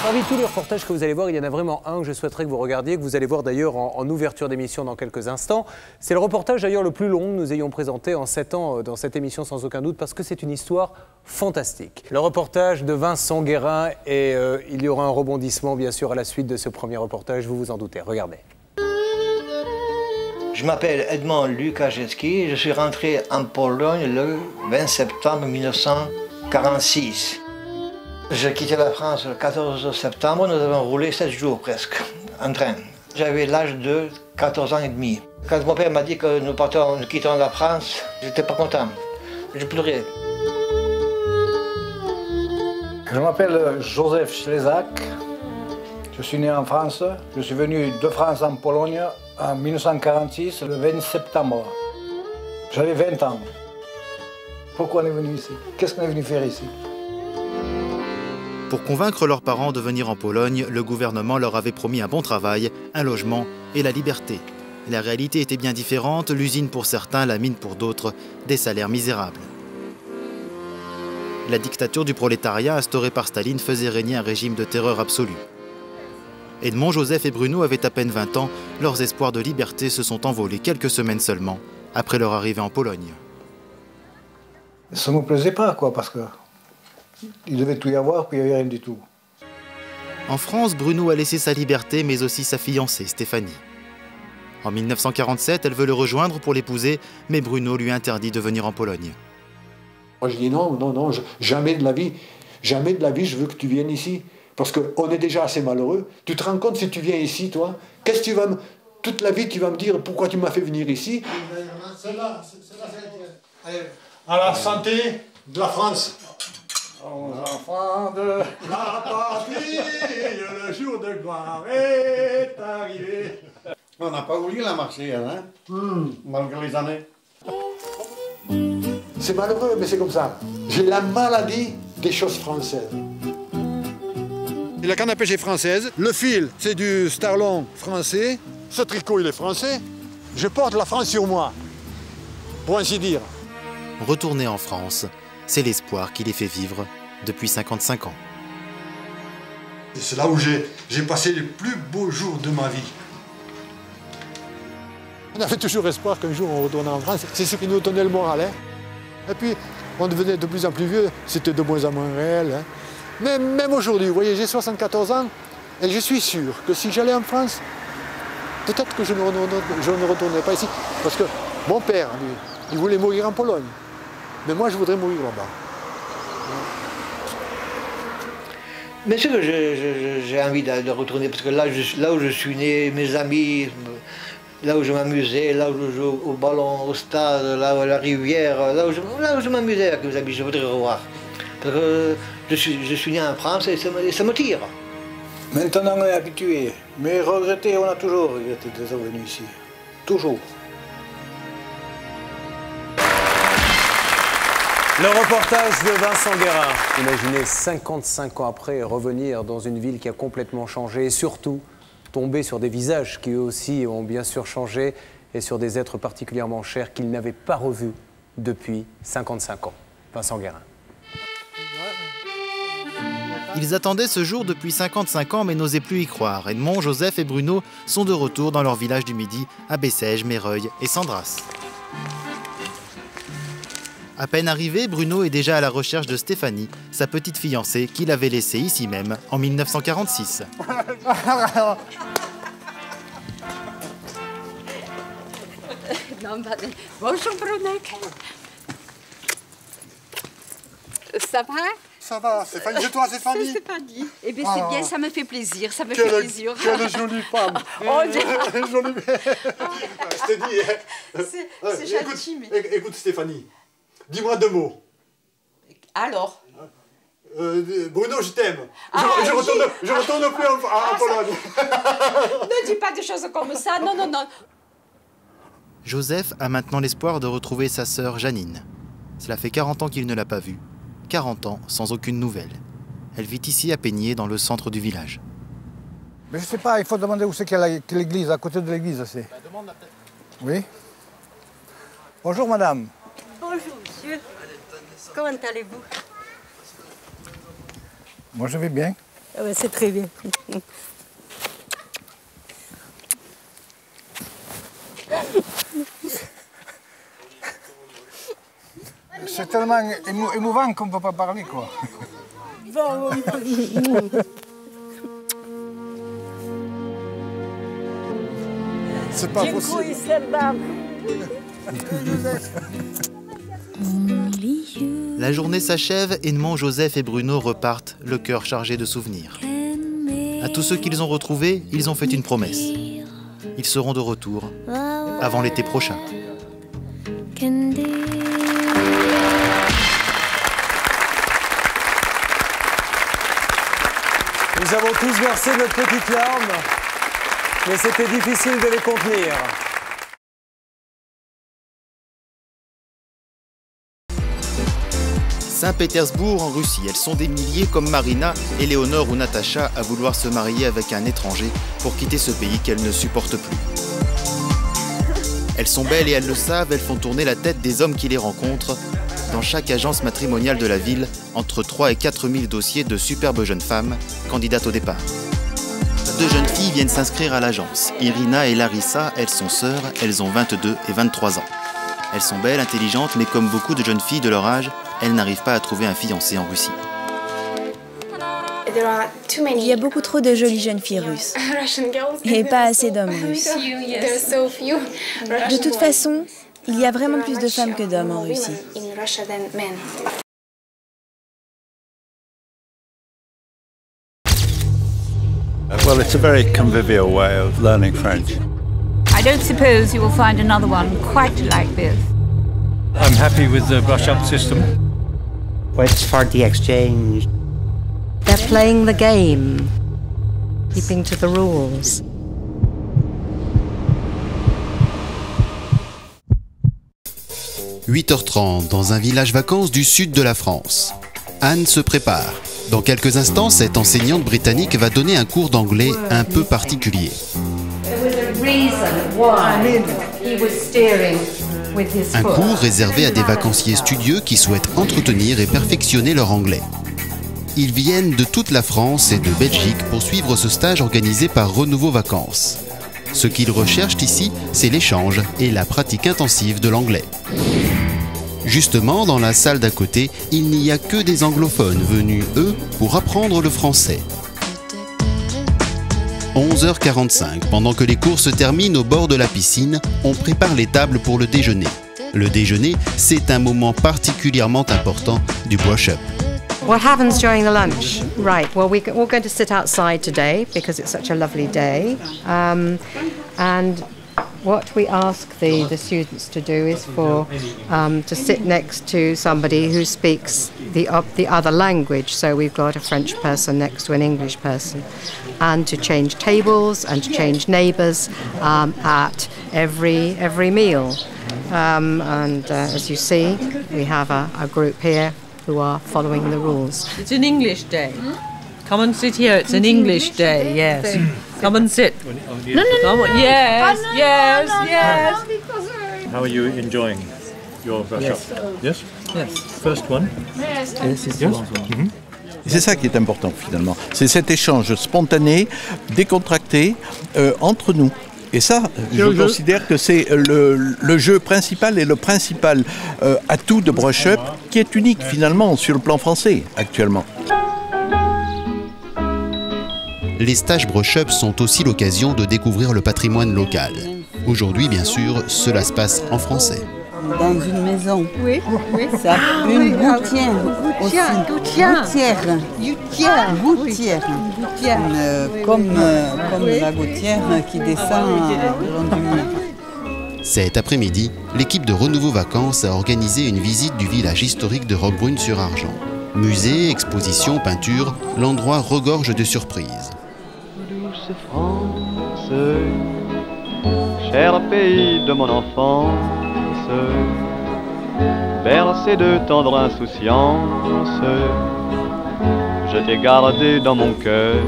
Parmi tous les reportages que vous allez voir, il y en a vraiment un que je souhaiterais que vous regardiez, que vous allez voir d'ailleurs en ouverture d'émission dans quelques instants. C'est le reportage d'ailleurs le plus long que nous ayons présenté en 7 ans dans cette émission sans aucun doute, parce que c'est une histoire fantastique. Le reportage de Vincent Guérin, et il y aura un rebondissement bien sûr à la suite de ce premier reportage, vous vous en doutez. Regardez. Je m'appelle Edmond Lukaszewski, je suis rentré en Pologne le 20 septembre 1946. J'ai quitté la France le 14 septembre, nous avons roulé 7 jours presque, en train. J'avais l'âge de 14 ans et demi. Quand mon père m'a dit que nous quittons la France, j'étais pas content, je pleurais. Je m'appelle Joseph Ślezak, je suis né en France, je suis venu de France en Pologne en 1946, le 20 septembre. J'avais 20 ans. Pourquoi on est venu ici? Qu'est-ce qu'on est venu faire ici? Pour convaincre leurs parents de venir en Pologne, le gouvernement leur avait promis un bon travail, un logement et la liberté. La réalité était bien différente, l'usine pour certains, la mine pour d'autres, des salaires misérables. La dictature du prolétariat instaurée par Staline faisait régner un régime de terreur absolue. Edmond, Joseph et Bruno avaient à peine 20 ans, leurs espoirs de liberté se sont envolés quelques semaines seulement après leur arrivée en Pologne. Ça ne me plaisait pas, quoi, parce que il devait tout y avoir, puis il n'y avait rien du tout. En France, Bruno a laissé sa liberté, mais aussi sa fiancée, Stéphanie. En 1947, elle veut le rejoindre pour l'épouser, mais Bruno lui interdit de venir en Pologne. Moi je dis non, jamais de la vie, je veux que tu viennes ici. Parce qu'on est déjà assez malheureux. Tu te rends compte si tu viens ici, toi, qu'est-ce que tu vas me... Toute la vie, tu vas me dire pourquoi tu m'as fait venir ici. À la santé de la France. Aux enfants de la patrie, le jour de gloire est arrivé. On n'a pas oublié la Marseillaise, hein, malgré les années. C'est malheureux, mais c'est comme ça. J'ai la maladie des choses françaises. La canne à pêche est française, le fil, c'est du Starlon français, ce tricot, il est français. Je porte la France sur moi, pour ainsi dire. Retourner en France, c'est l'espoir qui les fait vivre depuis 55 ans. C'est là où j'ai passé les plus beaux jours de ma vie. On avait toujours espoir qu'un jour on retourne en France, c'est ce qui nous donnait le moral. Hein. Et puis, on devenait de plus en plus vieux, c'était de moins en moins réel. Hein. Mais même aujourd'hui, vous voyez, j'ai 74 ans, et je suis sûr que si j'allais en France, peut-être que je ne retournerais pas ici. Parce que mon père, lui, il voulait mourir en Pologne. Mais moi, je voudrais mourir là-bas. Bien sûr que j'ai envie de retourner, parce que là où je suis né, mes amis, là où je m'amusais, là où je joue au ballon, au stade, là où à la rivière, là où je m'amusais avec mes amis, je voudrais revoir. Parce que je suis né en France et ça me tire. Maintenant, on est habitué. Mais regretter, on a toujours regretté d'être venu ici. Toujours. Le reportage de Vincent Guérin. Imaginez 55 ans après revenir dans une ville qui a complètement changé et surtout tomber sur des visages qui eux aussi ont bien sûr changé et sur des êtres particulièrement chers qu'ils n'avaient pas revus depuis 55 ans. Vincent Guérin. Ils attendaient ce jour depuis 55 ans mais n'osaient plus y croire. Edmond, Joseph et Bruno sont de retour dans leur village du Midi, à Bessèges, Méreuil et Sandras. À peine arrivé, Bruno est déjà à la recherche de Stéphanie, sa petite fiancée qu'il avait laissée ici même en 1946. Bonjour Brunek. Ça va? Ça va, Stéphanie, c'est toi, Stéphanie? C'est Stéphanie. Eh bien, c'est bien, ça me fait plaisir, ça me fait plaisir. Quelle jolie femme. Oh, jolie... Je t'ai dit, hein. C'est gentil, mais... Écoute, Stéphanie, dis-moi 2 mots. Alors? Bruno, je t'aime. Je retourne plus en Pologne. Ne dis pas des choses comme ça, non. Joseph a maintenant l'espoir de retrouver sa sœur Janine. Cela fait 40 ans qu'il ne l'a pas vue. 40 ans sans aucune nouvelle. Elle vit ici à Peigné, dans le centre du village. Mais je sais pas, il faut demander où c'est qu'il y a l'église, à côté de l'église, c'est. Demande-la peut-être. Oui. Bonjour madame. Bonjour, monsieur. Comment allez-vous? Moi, je vais bien. Ah ben, c'est très bien. C'est tellement émouvant qu'on ne peut pas parler, quoi. C'est pas possible. La journée s'achève, Edmond, Joseph et Bruno repartent, le cœur chargé de souvenirs. À tous ceux qu'ils ont retrouvés, ils ont fait une promesse. Ils seront de retour avant l'été prochain. Nous avons tous versé notre petite larme, mais c'était difficile de les contenir. Saint-Pétersbourg en Russie, elles sont des milliers comme Marina, Éléonore ou Natacha à vouloir se marier avec un étranger pour quitter ce pays qu'elles ne supportent plus. Elles sont belles et elles le savent, elles font tourner la tête des hommes qui les rencontrent. Dans chaque agence matrimoniale de la ville, entre 3 et 4 000 dossiers de superbes jeunes femmes, candidates au départ. 2 jeunes filles viennent s'inscrire à l'agence. Irina et Larissa, elles sont sœurs, elles ont 22 et 23 ans. Elles sont belles, intelligentes, mais comme beaucoup de jeunes filles de leur âge, elles n'arrivent pas à trouver un fiancé en Russie. Il y a beaucoup trop de jolies jeunes filles russes et pas assez d'hommes russes. De toute façon, il y a vraiment plus de femmes que d'hommes en Russie. Well, it's a very convivial way of learning French. I don't suppose you will find another one quite like this. I'm happy with the brush-up system. Well, it's for the exchange. They're playing the game, keeping to the rules. « 8h30 dans un village vacances du sud de la France. Anne se prépare. Dans quelques instants, cette enseignante britannique va donner un cours d'anglais un peu particulier. Un cours réservé à des vacanciers studieux qui souhaitent entretenir et perfectionner leur anglais. Ils viennent de toute la France et de Belgique pour suivre ce stage organisé par Renouveau Vacances. Ce qu'ils recherchent ici, c'est l'échange et la pratique intensive de l'anglais. Justement, dans la salle d'à côté, il n'y a que des anglophones venus, eux, pour apprendre le français. 11h45, pendant que les cours se terminent au bord de la piscine, on prépare les tables pour le déjeuner. Le déjeuner, c'est un moment particulièrement important du brush-up. What happens during the lunch? Right, well, we're going to sit outside today because it's such a lovely day. And what we ask the students to do is to sit next to somebody who speaks the other language. So we've got a French person next to an English person. And to change tables and to change neighbours at every meal. As you see, we have a group here who are following the rules. It's an English day. Come and sit here. It's an English day. Yes. Come and sit. No. Yes. Yes. How are you enjoying your brush-up? Yes. Yes. First one. Yes. Mm-hmm. C'est ça qui est important finalement. C'est cet échange spontané, décontracté entre nous. Et ça, je considère que c'est le jeu principal et le principal atout de brush-up qui est unique finalement sur le plan français actuellement. Les stages brush-up sont aussi l'occasion de découvrir le patrimoine local. Aujourd'hui, bien sûr, cela se passe en français. Dans une maison. Oui. Ça, une gouttière aussi. Gouttière. Comme la gouttière qui descend le long du mur. Cet après-midi, l'équipe de Renouveau Vacances a organisé une visite du village historique de Roquebrune-sur-Argent. Musée, exposition, peinture, l'endroit regorge de surprises. Douce France, cher pays de mon enfance, bercé de tendre insouciance, je t'ai gardé dans mon cœur.